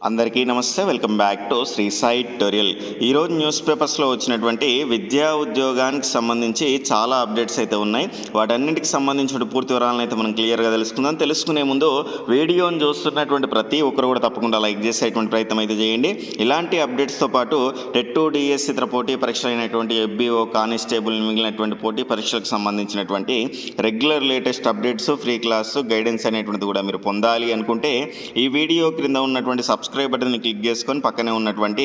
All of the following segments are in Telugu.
అందరికీ నమస్తే. Welcome back to Shri Sai tutorial. ఈరోజు న్యూస్ పేపర్స్లో వచ్చినటువంటి విద్యా ఉద్యోగానికి సంబంధించి చాలా అప్డేట్స్ అయితే ఉన్నాయి. వాటన్నింటికి సంబంధించిన పూర్తి వివరాలను అయితే మనం క్లియర్గా తెలుసుకుందాం. తెలుసుకునే ముందు వీడియోని చూస్తున్నటువంటి ప్రతి ఒక్కరు కూడా తప్పకుండా లైక్ చేసేటువంటి ప్రయత్నం అయితే చేయండి. ఇలాంటి అప్డేట్స్తో పాటు టెట్ డిఎస్సి ఇతర పోటీ పరీక్షలు అయినటువంటి ఎఫ్బిఓ, కానిస్టేబుల్ మిగిలినటువంటి పోటీ పరీక్షలకు సంబంధించినటువంటి regular latest updates, free class, guidance అనేటువంటిది కూడా మీరు పొందాలి అనుకుంటే ఈ వీడియో క్రింద ఉన్నటువంటి సబ్స్క్రైబ్ బటన్ని క్లిక్ చేసుకొని పక్కనే ఉన్నటువంటి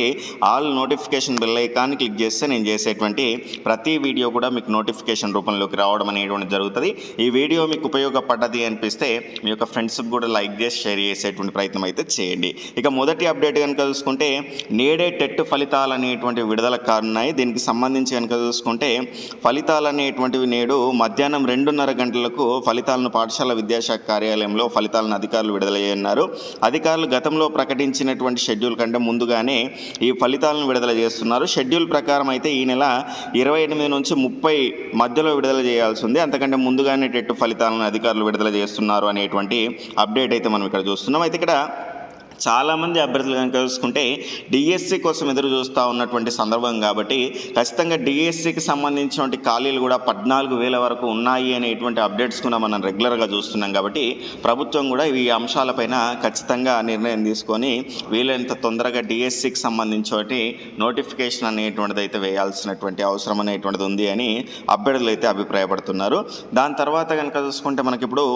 ఆల్ నోటిఫికేషన్ బెల్ ఐకాన్ని క్లిక్ చేస్తే నేను చేసేటువంటి ప్రతి వీడియో కూడా మీకు నోటిఫికేషన్ రూపంలోకి రావడం అనేటువంటి జరుగుతుంది. ఈ వీడియో మీకు ఉపయోగపడ్డది అనిపిస్తే మీ యొక్క ఫ్రెండ్స్కి కూడా లైక్ చేసి షేర్ చేసేటువంటి ప్రయత్నం అయితే చేయండి. ఇక మొదటి అప్డేట్ కనుక చూసుకుంటే నేడే టెట్ ఫలితాలు అనేటువంటి విడుదల కానున్నాయి. దీనికి సంబంధించి కనుక చూసుకుంటే ఫలితాలు అనేటువంటివి నేడు మధ్యాహ్నం 2:30 గంటలకు ఫలితాలను పాఠశాల విద్యాశాఖ కార్యాలయంలో ఫలితాలను అధికారులు విడుదల చేయనున్నారు. అధికారులు గతంలో ప్రకటించినటువంటి షెడ్యూల్ కంటే ముందుగానే ఈ ఫలితాలను విడుదల చేస్తున్నారు. షెడ్యూల్ ప్రకారం అయితే ఈ నెల 28 నుంచి 30 మధ్యలో విడుదల చేయాల్సి ఉంది. అంతకంటే ముందుగానే టెట్ ఫలితాలను అధికారులు విడుదల చేస్తున్నారు అనేటువంటి అప్డేట్ అయితే మనం ఇక్కడ చూస్తున్నాం. అయితే ఇక్కడ చాలామంది అభ్యర్థులు కనుక చూసుకుంటే డిఎస్సి కోసం ఎదురు చూస్తూ ఉన్నటువంటి సందర్భం కాబట్టి ఖచ్చితంగా డిఎస్సికి సంబంధించినటువంటి ఖాళీలు కూడా 14,000 వరకు ఉన్నాయి అనేటువంటి అప్డేట్స్ కూడా మనం రెగ్యులర్గా చూస్తున్నాం. కాబట్టి ప్రభుత్వం కూడా ఈ అంశాలపైన ఖచ్చితంగా నిర్ణయం తీసుకొని వీలైనంత తొందరగా డిఎస్సికి సంబంధించి నోటిఫికేషన్ అనేటువంటిది అయితే వేయాల్సినటువంటి అవసరం అనేటువంటిది ఉంది అని అభ్యర్థులు అయితే అభిప్రాయపడుతున్నారు. దాని తర్వాత కనుక చూసుకుంటే మనకి ఇప్పుడు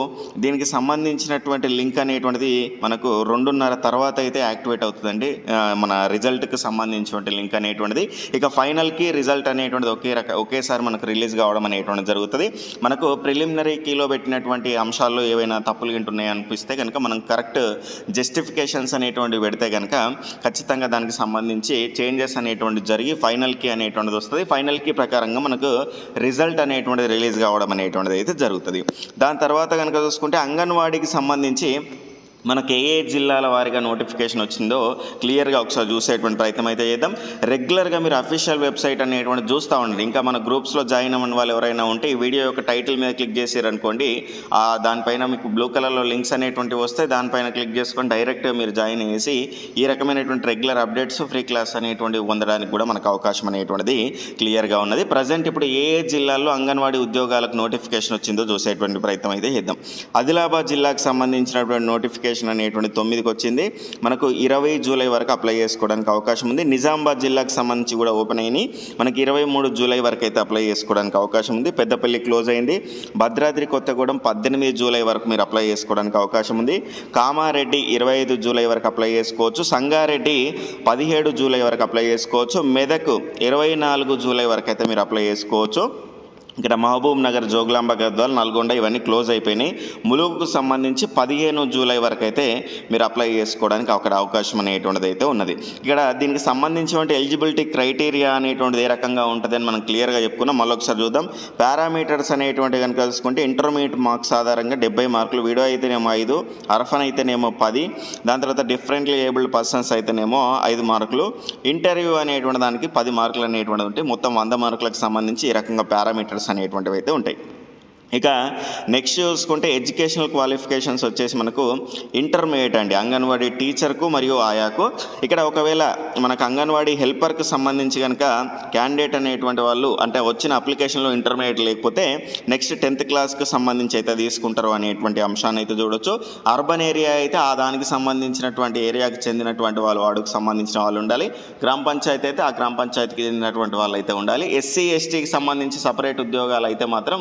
దీనికి సంబంధించినటువంటి లింక్ అనేటువంటిది మనకు 2:30 తర్వాత అయితే యాక్టివేట్ అవుతుందండి. మన రిజల్ట్కి సంబంధించినటువంటి లింక్ అనేటువంటిది ఇక ఫైనల్కి రిజల్ట్ అనేటువంటిది ఒకేసారి మనకు రిలీజ్ కావడం అనేటువంటిది జరుగుతుంది. మనకు ప్రిలిమినరీ కీలో పెట్టినటువంటి అంశాల్లో ఏవైనా తప్పులు ఉంటున్నాయి అనిపిస్తే కనుక మనం కరెక్ట్ జస్టిఫికేషన్స్ అనేటువంటివి పెడితే కనుక ఖచ్చితంగా దానికి సంబంధించి చేంజెస్ అనేటువంటిది జరిగి ఫైనల్ కీ అనేటువంటిది వస్తుంది. ఫైనల్ కీ ప్రకారంగా మనకు రిజల్ట్ అనేటువంటిది రిలీజ్ కావడం అనేటువంటిది అయితే జరుగుతుంది. దాని తర్వాత కనుక చూసుకుంటే అంగన్వాడీకి సంబంధించి మనకు ఏ జిల్లాల వారిగా నోటిఫికేషన్ వచ్చిందో క్లియర్గా ఒకసారి చూసేటువంటి ప్రయత్నం అయితే చేద్దాం. రెగ్యులర్గా మీరు అఫీషియల్ వెబ్సైట్ అనేటువంటి చూస్తూ ఉండండి. ఇంకా మన గ్రూప్స్లో జాయిన్ అవ్వని వాళ్ళు ఎవరైనా ఉంటే ఈ వీడియో యొక్క టైటిల్ మీద క్లిక్ చేసారనుకోండి, దానిపైన మీకు బ్లూ కలర్లో లింక్స్ అనేటువంటివి వస్తే దానిపైన క్లిక్ చేసుకొని డైరెక్ట్గా మీరు జాయిన్ చేసి ఈ రకమైనటువంటి రెగ్యులర్ అప్డేట్స్, ఫ్రీ క్లాస్ అనేటువంటివి పొందడానికి కూడా మనకు అవకాశం అనేటువంటిది క్లియర్గా ఉన్నది. ప్రజెంట్ ఇప్పుడు ఏ జిల్లాల్లో అంగన్వాడీ ఉద్యోగాలకు నోటిఫికేషన్ వచ్చిందో చూసేటువంటి ప్రయత్నం అయితే చేద్దాం. ఆదిలాబాద్ జిల్లాకు సంబంధించినటువంటి నోటిఫికేషన్ అనేటువంటి 9కి వచ్చింది. మనకు 20 జూలై వరకు అప్లై చేసుకోవడానికి అవకాశం ఉంది. నిజామాబాద్ జిల్లాకు సంబంధించి కూడా ఓపెన్ అయినాయి. మనకి 23 జూలై వరకు అయితే అప్లై చేసుకోవడానికి అవకాశం ఉంది. పెద్దపల్లి క్లోజ్ అయింది. భద్రాద్రి కొత్తగూడెం 18 జూలై వరకు మీరు అప్లై చేసుకోవడానికి అవకాశం ఉంది. కామారెడ్డి 25 జూలై వరకు అప్లై చేసుకోవచ్చు. సంగారెడ్డి 17 జూలై వరకు అప్లై చేసుకోవచ్చు. మెదక్ 24 జూలై వరకు అయితే మీరు అప్లై చేసుకోవచ్చు. ఇక్కడ మహబూబ్ నగర్, జోగులాంబ, గద్వాల్, నల్గొండ ఇవన్నీ క్లోజ్ అయిపోయినాయి. ములుగుకు సంబంధించి 15 జూలై వరకు అయితే మీరు అప్లై చేసుకోవడానికి అక్కడ అవకాశం అనేటువంటిది అయితే ఉన్నది. ఇక్కడ దీనికి సంబంధించినటువంటి ఎలిజిబిలిటీ క్రైటీరియా అనేటువంటిది ఏ రకంగా ఉంటుందని మనం క్లియర్గా చెప్పుకున్నాం. మళ్ళీ ఒకసారి చూద్దాం. పారామీటర్స్ అనేటువంటి కనుక చూసుకుంటే ఇంటర్మీడియట్ మార్క్స్ ఆధారంగా 70 మార్కులు, వీడియో అయితేనేమో 5, అర్ఫన్ అయితేనేమో 10, దాని తర్వాత డిఫరెంట్లీ ఏబుల్డ్ పర్సన్స్ అయితేనేమో 5 మార్కులు, ఇంటర్వ్యూ అనేటువంటి దానికి 10 మార్కులు అనేటువంటిది ఉంటాయి. మొత్తం 100 మార్కులకు సంబంధించి ఈ రకంగా పారామీటర్స్ అనేటువంటివి అయితే ఉంటాయి. ఇక నెక్స్ట్ చూసుకుంటే ఎడ్యుకేషనల్ క్వాలిఫికేషన్స్ వచ్చేసి మనకు ఇంటర్మీడియట్ అండి, అంగన్వాడీ టీచర్కు మరియు ఆయాకు. ఇక్కడ ఒకవేళ మనకు అంగన్వాడీ హెల్పర్కి సంబంధించి కనుక క్యాండిడేట్ అనేటువంటి వాళ్ళు అంటే వచ్చిన అప్లికేషన్లో ఇంటర్మీడియట్ లేకపోతే నెక్స్ట్ 10th క్లాస్కి సంబంధించి అయితే తీసుకుంటారు అనేటువంటి అంశాన్ని అయితే చూడొచ్చు. అర్బన్ ఏరియా అయితే ఆ దానికి సంబంధించినటువంటి ఏరియాకి చెందినటువంటి వార్డుకు సంబంధించిన వాళ్ళు ఉండాలి. గ్రామ పంచాయతీ అయితే ఆ గ్రామ పంచాయతీకి చెందినటువంటి వాళ్ళు అయితే ఉండాలి. ఎస్సీ ఎస్టీకి సంబంధించి సపరేట్ ఉద్యోగాలు అయితే మాత్రం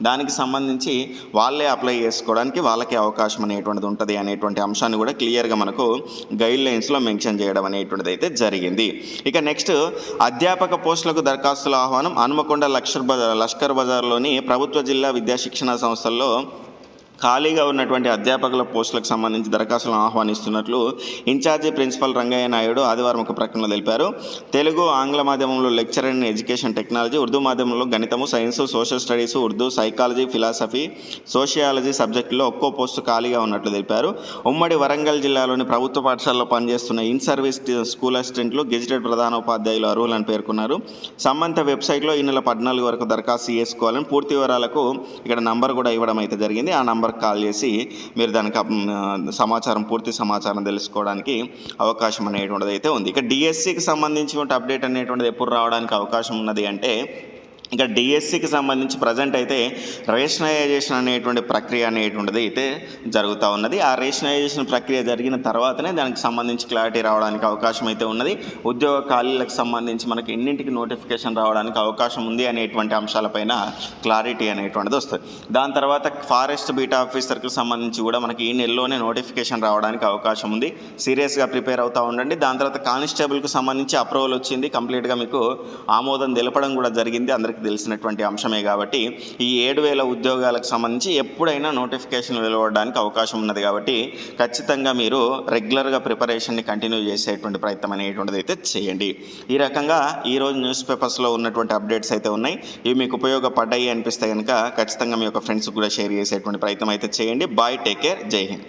దానికి సంబంధించి వాళ్ళే అప్లై చేసుకోవడానికి వాళ్ళకే అవకాశం అనేటువంటిది ఉంటుంది అనేటువంటి అంశాన్ని కూడా క్లియర్గా మనకు గైడ్ లైన్స్లో మెన్షన్ చేయడం అనేటువంటిది అయితే జరిగింది. ఇక నెక్స్ట్ అధ్యాపక పోస్టులకు దరఖాస్తుల ఆహ్వానం. హనుమకొండ లష్కర్ బజార్లోని ప్రభుత్వ జిల్లా విద్యాశిక్షణ సంస్థల్లో ఖాళీగా ఉన్నటువంటి అధ్యాపకుల పోస్టులకు సంబంధించి దరఖాస్తులను ఆహ్వానిస్తున్నట్లు ఇన్ఛార్జి ప్రిన్సిపల్ రంగయ్య నాయుడు ఆదివారం ఒక ప్రకటనలో తెలిపారు. తెలుగు, ఆంగ్ల మాధ్యమంలో lecturer in education technology, Urdu మాధ్యమంలో గణితము, science, social studies, Urdu, psychology, philosophy, sociology సబ్జెక్టులో ఒక్కో పోస్టు ఖాళీగా ఉన్నట్లు తెలిపారు. ఉమ్మడి వరంగల్ జిల్లాలోని ప్రభుత్వ పాఠశాలలో పనిచేస్తున్న ఇన్ సర్వీస్ స్కూల్ అసిస్టెంట్లు, గెజిటెడ్ ప్రధానోపాధ్యాయులు అర్హులని పేర్కొన్నారు. సంబంధిత వెబ్సైట్లో ఈ నెల 14 వరకు దరఖాస్తు చేసుకోవాలని పూర్తి వివరాలకు ఇక్కడ నంబర్ కూడా ఇవ్వడం అయితే జరిగింది. ఆ నంబర్ నెంబర్కి కాల్ చేసి మీరు దానికి పూర్తి సమాచారం తెలుసుకోవడానికి అవకాశం అనేటువంటిది అయితే ఉంది. ఇక డిఎస్సికి సంబంధించిన అప్డేట్ అనేటువంటిది ఎప్పుడు రావడానికి అవకాశం ఉన్నది అంటే, ఇక డిఎస్సికి సంబంధించి ప్రజెంట్ అయితే రేషనలైజేషన్ అనేటువంటి ప్రక్రియ అనేటువంటిది అయితే జరుగుతూ ఉన్నది. ఆ రేషనలైజేషన్ ప్రక్రియ జరిగిన తర్వాతనే దానికి సంబంధించి క్లారిటీ రావడానికి అవకాశం అయితే ఉన్నది. ఉద్యోగ ఖాళీలకు సంబంధించి మనకి ఎన్నింటికి నోటిఫికేషన్ రావడానికి అవకాశం ఉంది అనేటువంటి అంశాలపైన క్లారిటీ అనేటువంటిది వస్తుంది. దాని తర్వాత ఫారెస్ట్ బీట్ ఆఫీసర్కి సంబంధించి కూడా మనకి ఈ నెలలోనే నోటిఫికేషన్ రావడానికి అవకాశం ఉంది. సీరియస్గా ప్రిపేర్ అవుతూ ఉండండి. దాని తర్వాత కానిస్టేబుల్కి సంబంధించి అప్రూవల్ వచ్చింది, కంప్లీట్గా మీకు ఆమోదం తెలపడం కూడా జరిగింది, అందరికీ తెలిసినటువంటి అంశమే. కాబట్టి ఈ 7,000 ఉద్యోగాలకు సంబంధించి ఎప్పుడైనా నోటిఫికేషన్ వెలువడడానికి అవకాశం ఉన్నది. కాబట్టి ఖచ్చితంగా మీరు రెగ్యులర్గా ప్రిపరేషన్ని కంటిన్యూ చేసేటువంటి ప్రయత్నం అనేటువంటిది అయితే చేయండి. ఈ రకంగా ఈరోజు న్యూస్ పేపర్స్లో ఉన్నటువంటి అప్డేట్స్ అయితే ఉన్నాయి. ఇవి మీకు ఉపయోగపడ్డాయి అనిపిస్తే కనుక ఖచ్చితంగా మీ యొక్క ఫ్రెండ్స్కి కూడా షేర్ చేసేటువంటి ప్రయత్నం అయితే చేయండి. బాయ్, టేక్ కేర్, జై హింద్.